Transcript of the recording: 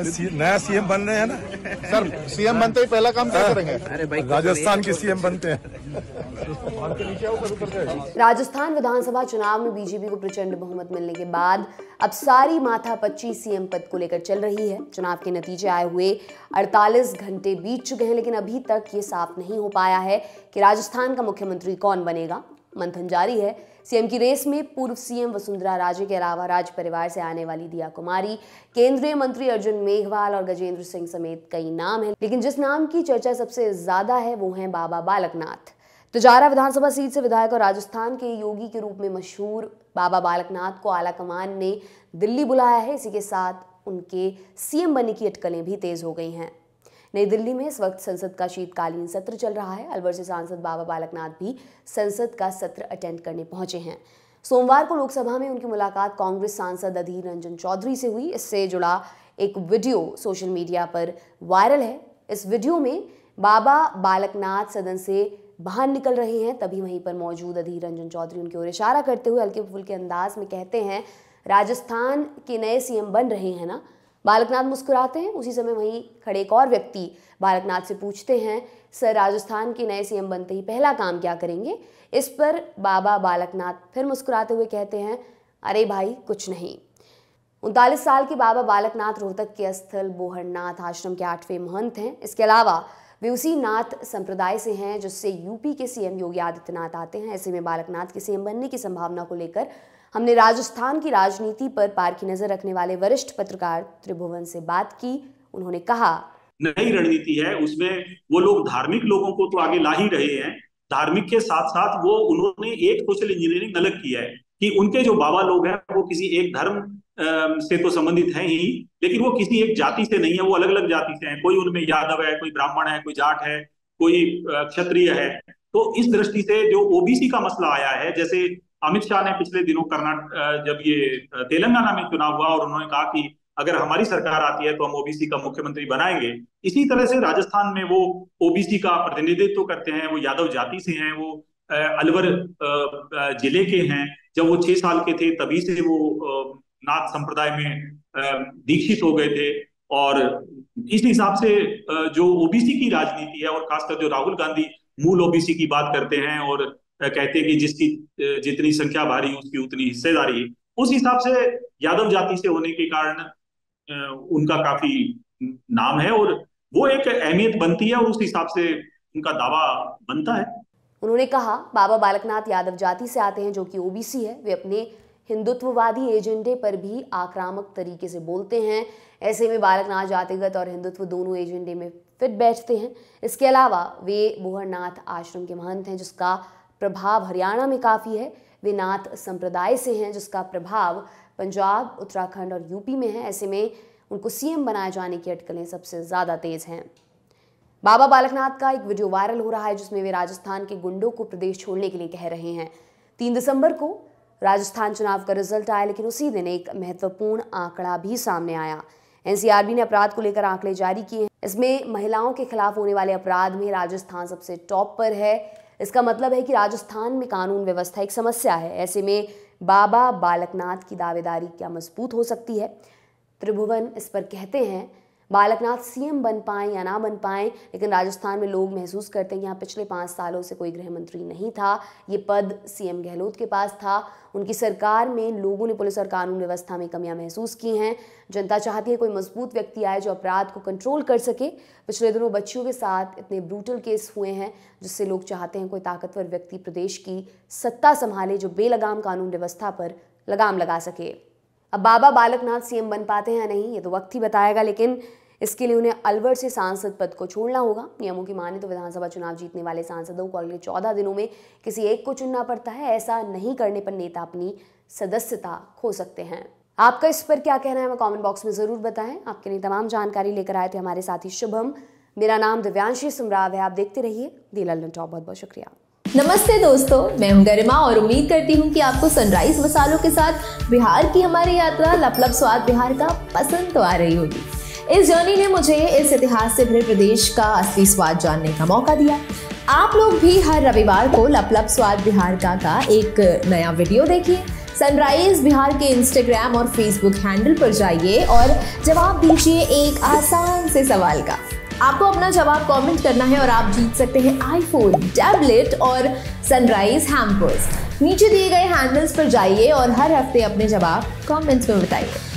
नया सीएम बन रहे हैं ना सर। सीएम बनते ही पहला काम क्या करेंगे? राजस्थान के सीएम बनते हैं। राजस्थान विधानसभा चुनाव में बीजेपी को प्रचंड बहुमत मिलने के बाद अब सारी माथापच्ची सीएम पद को लेकर चल रही है। चुनाव के नतीजे आए हुए 48 घंटे बीत चुके हैं, लेकिन अभी तक ये साफ नहीं हो पाया है कि राजस्थान का मुख्यमंत्री कौन बनेगा। मंथन जारी है। सीएम की रेस में पूर्व सीएम वसुंधरा राजे के अलावा राज परिवार से आने वाली दिया कुमारी, केंद्रीय मंत्री अर्जुन मेघवाल और गजेंद्र सिंह समेत कई नाम हैं, लेकिन जिस नाम की चर्चा सबसे ज्यादा है वो है बाबा बालकनाथ। तुजारा विधानसभा सीट से विधायक और राजस्थान के योगी के रूप में मशहूर बाबा बालकनाथ को आलाकमान ने दिल्ली बुलाया है। इसी के साथ उनके सीएम बनने की अटकलें भी तेज हो गई हैं। नई दिल्ली में इस वक्त संसद का शीतकालीन सत्र चल रहा है। अलवर से सांसद बाबा बालकनाथ भी संसद का सत्र अटेंड करने पहुंचे हैं। सोमवार को लोकसभा में उनकी मुलाकात कांग्रेस सांसद अधीर रंजन चौधरी से हुई। इससे जुड़ा एक वीडियो सोशल मीडिया पर वायरल है। इस वीडियो में बाबा बालकनाथ सदन से बाहर निकल रहे हैं, तभी वहीं पर मौजूद अधीर रंजन चौधरी उनकी ओर इशारा करते हुए हल्के फुल्के अंदाज में कहते हैं, राजस्थान के नए सीएम बन रहे हैं ना। बालकनाथ मुस्कुराते हैं। उसी समय वहीं खड़े एक और व्यक्ति बालकनाथ से पूछते हैं, सर राजस्थान के नए सीएम बनते ही पहला काम क्या करेंगे। इस पर बाबा बालकनाथ फिर मुस्कुराते हुए कहते हैं, अरे भाई कुछ नहीं। 39 साल के बाबा बालकनाथ रोहतक के स्थल बोहरनाथ आश्रम के 8वें महंत हैं। इसके अलावा वे उसी नाथ संप्रदाय से हैं जिससे यूपी के सीएम योगी आदित्यनाथ आते हैं। ऐसे में बालकनाथ के सीएम बनने की संभावना को लेकर हमने राजस्थान की राजनीति पर पारखी नजर रखने वाले वरिष्ठ पत्रकार त्रिभुवन से बात की। उन्होंने कहा, नई रणनीति है, उसमें वो लोग धार्मिक लोगों को तो आगे ला ही रहे हैं। धार्मिक के साथ साथ वो उन्होंने एक सोशल इंजीनियरिंग अलग किया है कि उनके जो बाबा लोग हैं वो किसी एक धर्म से तो संबंधित हैं ही, लेकिन वो किसी एक जाति से नहीं है, वो अलग अलग जाति से हैं। कोई उनमें यादव है, कोई ब्राह्मण है, कोई जाट है, कोई क्षत्रिय है। तो इस दृष्टि से जो ओबीसी का मसला आया है, जैसे अमित शाह ने पिछले दिनों जब ये तेलंगाना में चुनाव हुआ और उन्होंने कहा कि अगर हमारी सरकार आती है तो हम ओबीसी का मुख्यमंत्री बनाएंगे, इसी तरह से राजस्थान में वो ओबीसी का प्रतिनिधित्व करते हैं। वो यादव जाति से हैं, वो अलवर जिले के हैं। जब वो 6 साल के थे तभी से वो नाथ संप्रदाय में दीक्षित हो गए थे। और इस हिसाब से जो ओबीसी की राजनीति है, और खासकर जो राहुल गांधी मूल ओबीसी की बात करते हैं और कहते हैं कि जिसकी जितनी संख्या भारी उसकी उतनी हिस्सेदारी, उस हिसाब से यादव जाति से होने के कारण उनका काफी नाम है और वो एक अहमियत बनती है और उस हिसाब से उनका दावा बनता है। उन्होंने कहा, बाबा बालकनाथ यादव जाति से आते हैं जो कि ओबीसी है। वे अपने हिंदुत्ववादी एजेंडे पर भी आक्रामक तरीके से बोलते हैं। ऐसे में बालकनाथ जातिगत और हिंदुत्व दोनों एजेंडे में फिट बैठते हैं। इसके अलावा वे बोहरनाथ आश्रम के महंत हैं जिसका प्रभाव हरियाणा में काफ़ी है। वे नाथ संप्रदाय से हैं जिसका प्रभाव पंजाब, उत्तराखंड और यूपी में है। ऐसे में उनको सीएम बनाए जाने की अटकलें सबसे ज़्यादा तेज हैं। बाबा बालकनाथ का एक वीडियो वायरल हो रहा है जिसमें वे राजस्थान के गुंडों को प्रदेश छोड़ने के लिए कह रहे हैं। 3 दिसंबर को राजस्थान चुनाव का रिजल्ट आया, लेकिन उसी दिन एक महत्वपूर्ण आंकड़ा भी सामने आया। एनसीआरबी ने अपराध को लेकर आंकड़े जारी किए हैं। इसमें महिलाओं के खिलाफ होने वाले अपराध में राजस्थान सबसे टॉप पर है। इसका मतलब है कि राजस्थान में कानून व्यवस्था एक समस्या है। ऐसे में बाबा बालकनाथ की दावेदारी क्या मजबूत हो सकती है। त्रिभुवन इस पर कहते हैं, बालकनाथ सीएम बन पाएं या ना बन पाएं, लेकिन राजस्थान में लोग महसूस करते हैं कि यहाँ पिछले 5 सालों से कोई गृह मंत्री नहीं था। ये पद सीएम गहलोत के पास था। उनकी सरकार में लोगों ने पुलिस और कानून व्यवस्था में कमियां महसूस की हैं। जनता चाहती है कोई मजबूत व्यक्ति आए जो अपराध को कंट्रोल कर सके। पिछले दिनों बच्चियों के साथ इतने ब्रूटल केस हुए हैं जिससे लोग चाहते हैं कोई ताकतवर व्यक्ति प्रदेश की सत्ता संभाले जो बेलगाम कानून व्यवस्था पर लगाम लगा सके। अब बाबा बालकनाथ सीएम बन पाते हैं या नहीं ये तो वक्त ही बताएगा, लेकिन इसके लिए उन्हें अलवर से सांसद पद को छोड़ना होगा। नियमों की माने तो विधानसभा चुनाव जीतने वाले सांसदों को अगले 14 दिनों में किसी एक को चुनना पड़ता है। ऐसा नहीं करने पर नेता अपनी सदस्यता खो सकते हैं। आपका इस पर क्या कहना है हमें कमेंट बॉक्स में जरूर बताएं। आपके लिए तमाम जानकारी लेकर आए थे हमारे साथी शुभम। मेरा नाम दिव्यांशी सुमराव है। आप देखते रहिए दी लल्लन टॉप। बहुत बहुत शुक्रिया। नमस्ते दोस्तों, मैं हूं गरिमा और उम्मीद करती हूं कि आपको सनराइज मसालों के साथ बिहार की हमारी यात्रा लपलप स्वाद बिहार का पसंद तो आ रही होगी। इस जर्नी ने मुझे इस इतिहास से भरे प्रदेश का असली स्वाद जानने का मौका दिया। आप लोग भी हर रविवार को लपलप स्वाद बिहार का एक नया वीडियो देखिए सनराइज बिहार के इंस्टाग्राम और फेसबुक हैंडल पर जाइए और जवाब दीजिए एक आसान से सवाल का। आपको अपना जवाब कमेंट करना है और आप जीत सकते हैं आईफोन, टैबलेट और सनराइज हैम्पर्स। नीचे दिए गए हैंडल्स पर जाइए और हर हफ्ते अपने जवाब कमेंट्स में बताइए।